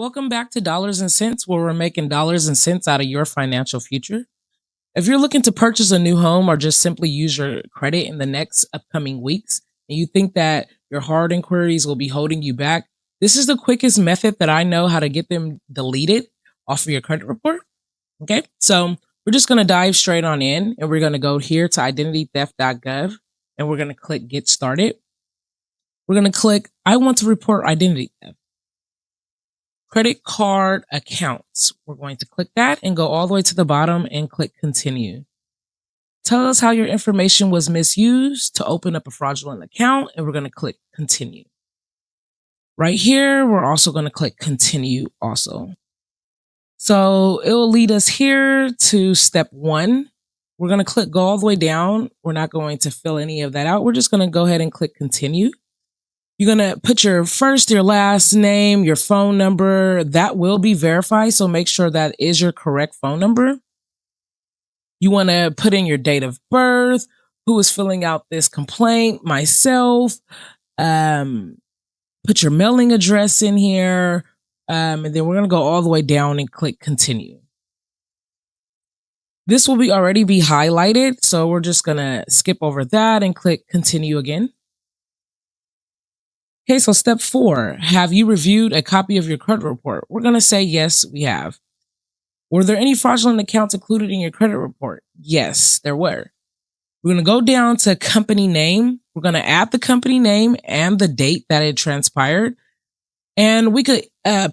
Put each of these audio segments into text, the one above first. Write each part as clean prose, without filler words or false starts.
Welcome back to Dollars and Cents, where we're making dollars and cents out of your financial future. If you're looking to purchase a new home or just simply use your credit in the next upcoming weeks, and you think that your hard inquiries will be holding you back, this is the quickest method that I know how to get them deleted off of your credit report. Okay, so we're just going to dive straight on in, and we're going to go here to identitytheft.gov, and we're going to click Get Started. We're going to click I want to report identity theft. Credit card accounts. We're going to click that and go all the way to the bottom and click continue. Tell us how your information was misused to open up a fraudulent account, and we're going to click continue. Right here, we're also going to click continue also. So it will lead us here to step 1. We're going to click go all the way down. We're not going to fill any of that out. We're just going to go ahead and click continue. You're going to put your first, your last name, your phone number. That will be verified, so make sure that is your correct phone number. You want to put in your date of birth, who is filling out this complaint, myself. Put your mailing address in here, and then we're going to go all the way down and click continue. This will already be highlighted, so we're just going to skip over that and click continue again. Okay, so step 4, have you reviewed a copy of your credit report? We're going to say yes, we have. Were there any fraudulent accounts included in your credit report? Yes, there were. We're going to go down to company name. We're going to add the company name and the date that it transpired. And we could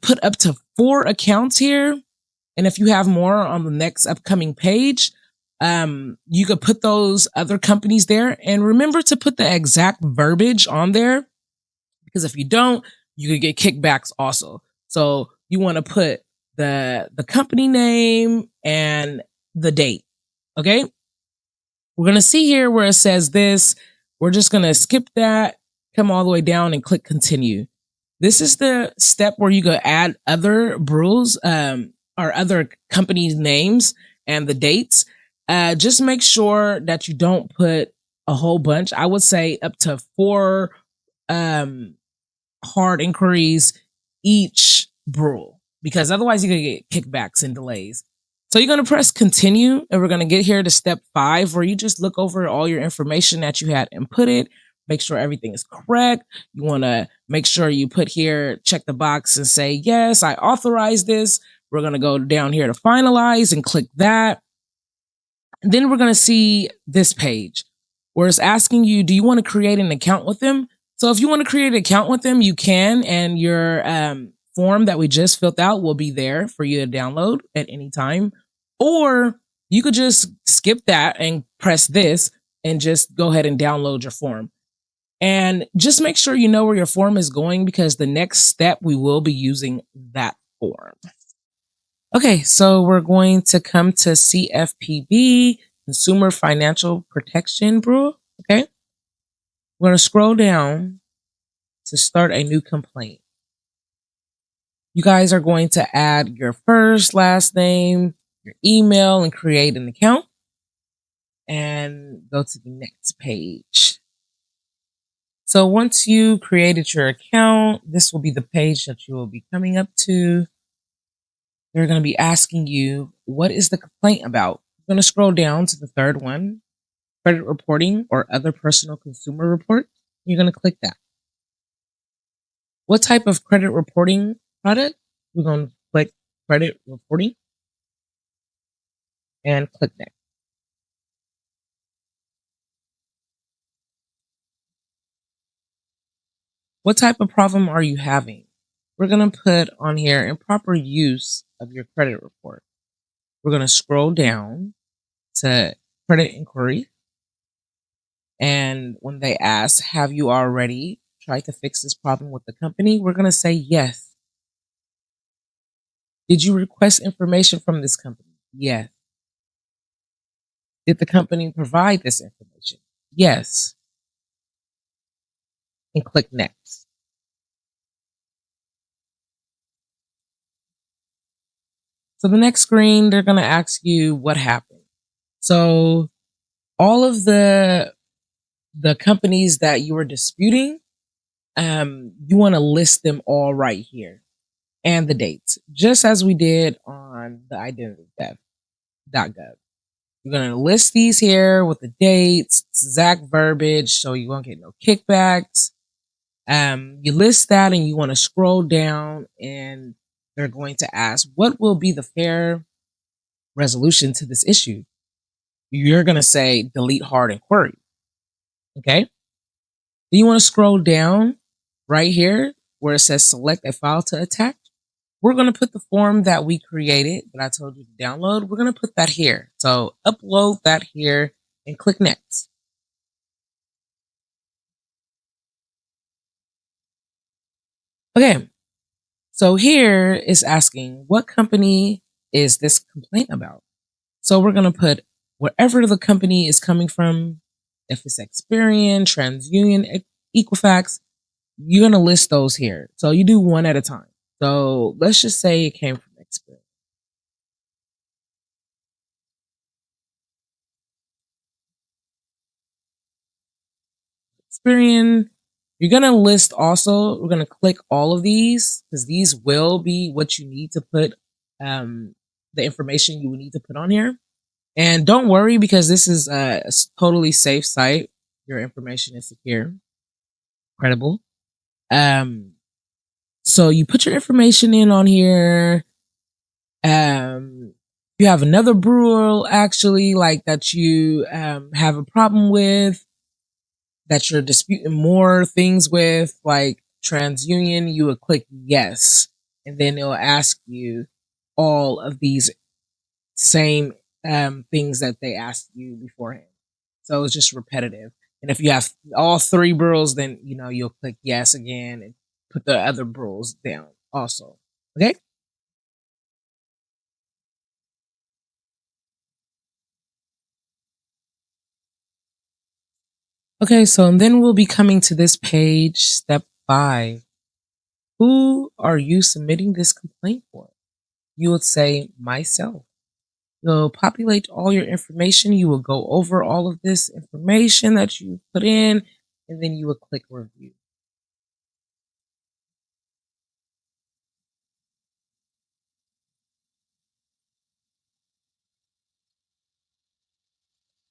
put up to 4 accounts here. And if you have more on the next upcoming page, you could put those other companies there. And remember to put the exact verbiage on there, because if you don't, you could get kickbacks also. So you want to put the company name and the date. Okay. We're going to see here where it says this. We're just going to skip that, come all the way down and click continue. This is the step where you go add other rules, or other company names and the dates. Just make sure that you don't put a whole bunch. I would say up to 4, hard inquiries each rule, because otherwise you're going to get kickbacks and delays. So you're going to press continue, and we're going to get here to step 5, where you just look over all your information that you had inputted, make sure everything is correct. You want to make sure you put here, check the box and say, yes, I authorize this. We're going to go down here to finalize and click that. And then we're going to see this page where it's asking you, do you want to create an account with them? So if you want to create an account with them, you can, and your form that we just filled out will be there for you to download at any time. Or you could just skip that and press this and just go ahead and download your form. And just make sure you know where your form is going, because the next step we will be using that form. Okay, so we're going to come to CFPB, Consumer Financial Protection Bureau. Okay. We're going to scroll down to start a new complaint. You guys are going to add your first, last name, your email, and create an account. And go to the next page. So once you created your account, this will be the page that you will be coming up to. They're going to be asking you, what is the complaint about? You're going to scroll down to the third one, credit reporting or other personal consumer report. You're going to click that. What type of credit reporting product? We're going to click credit reporting and click next. What type of problem are you having? We're going to put on here improper use of your credit report. We're going to scroll down to credit inquiry. And when they ask, have you already tried to fix this problem with the company? We're going to say yes. Did you request information from this company? Yes. Did the company provide this information? Yes. And click next. So the next screen, they're going to ask you what happened. So all of the companies that you were disputing, you want to list them all right here. and the dates, just as we did on the identity theft.gov. You're going to list these here with the dates, exact verbiage, so you won't get no kickbacks. You list that and you want to scroll down, and they're going to ask, what will be the fair resolution to this issue? You're going to say delete hard inquiry. Okay. Then you want to scroll down right here where it says select a file to attach. We're going to put the form that we created that I told you to download. We're going to put that here. So upload that here and click next. Okay. So here is asking, what company is this complaint about? So we're going to put wherever the company is coming from. If it's Experian, TransUnion, Equifax, you're going to list those here. So you do one at a time. So let's just say it came from Experian. Experian, you're going to list also, we're going to click all of these because these will be what you need to put, the information you would need to put on here. And don't worry because this is a totally safe site. Your information is secure, credible. So you put your information in on here. You have another brewer actually like that you have a problem with, that you're disputing more things with, like TransUnion, you would click yes, and then it'll ask you all of these same things that they asked you beforehand. So it's just repetitive. And if you have all three rules, then you'll click yes again and put the other rules down also. Okay. Okay, so then we'll be coming to this page, step 5. Who are you submitting this complaint for? You would say myself. You'll populate all your information. You will go over all of this information that you put in, and then you will click review.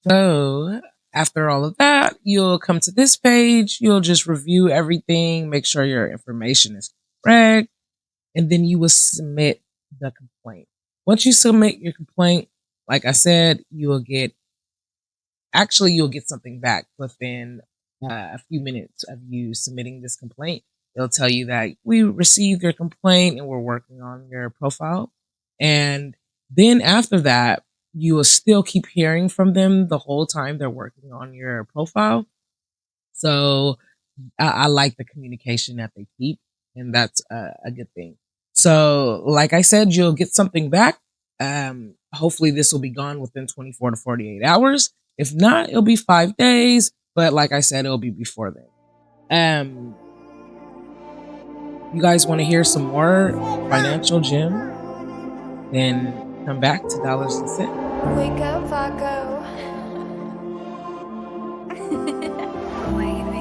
So after all of that, you'll come to this page. You'll just review everything, make sure your information is correct, and then you will submit the complaint. Once you submit your complaint, like I said, you'll get something back within a few minutes of you submitting this complaint. They'll tell you that we received your complaint and we're working on your profile. And then after that, you will still keep hearing from them the whole time they're working on your profile. So I like the communication that they keep, and that's a good thing. So, like I said, you'll get something back. Hopefully, this will be gone within 24 to 48 hours. If not, it'll be 5 days. But like I said, it'll be before then. You guys want to hear some more financial gem? Then come back to Dollars and Cents. Wake up, vodka.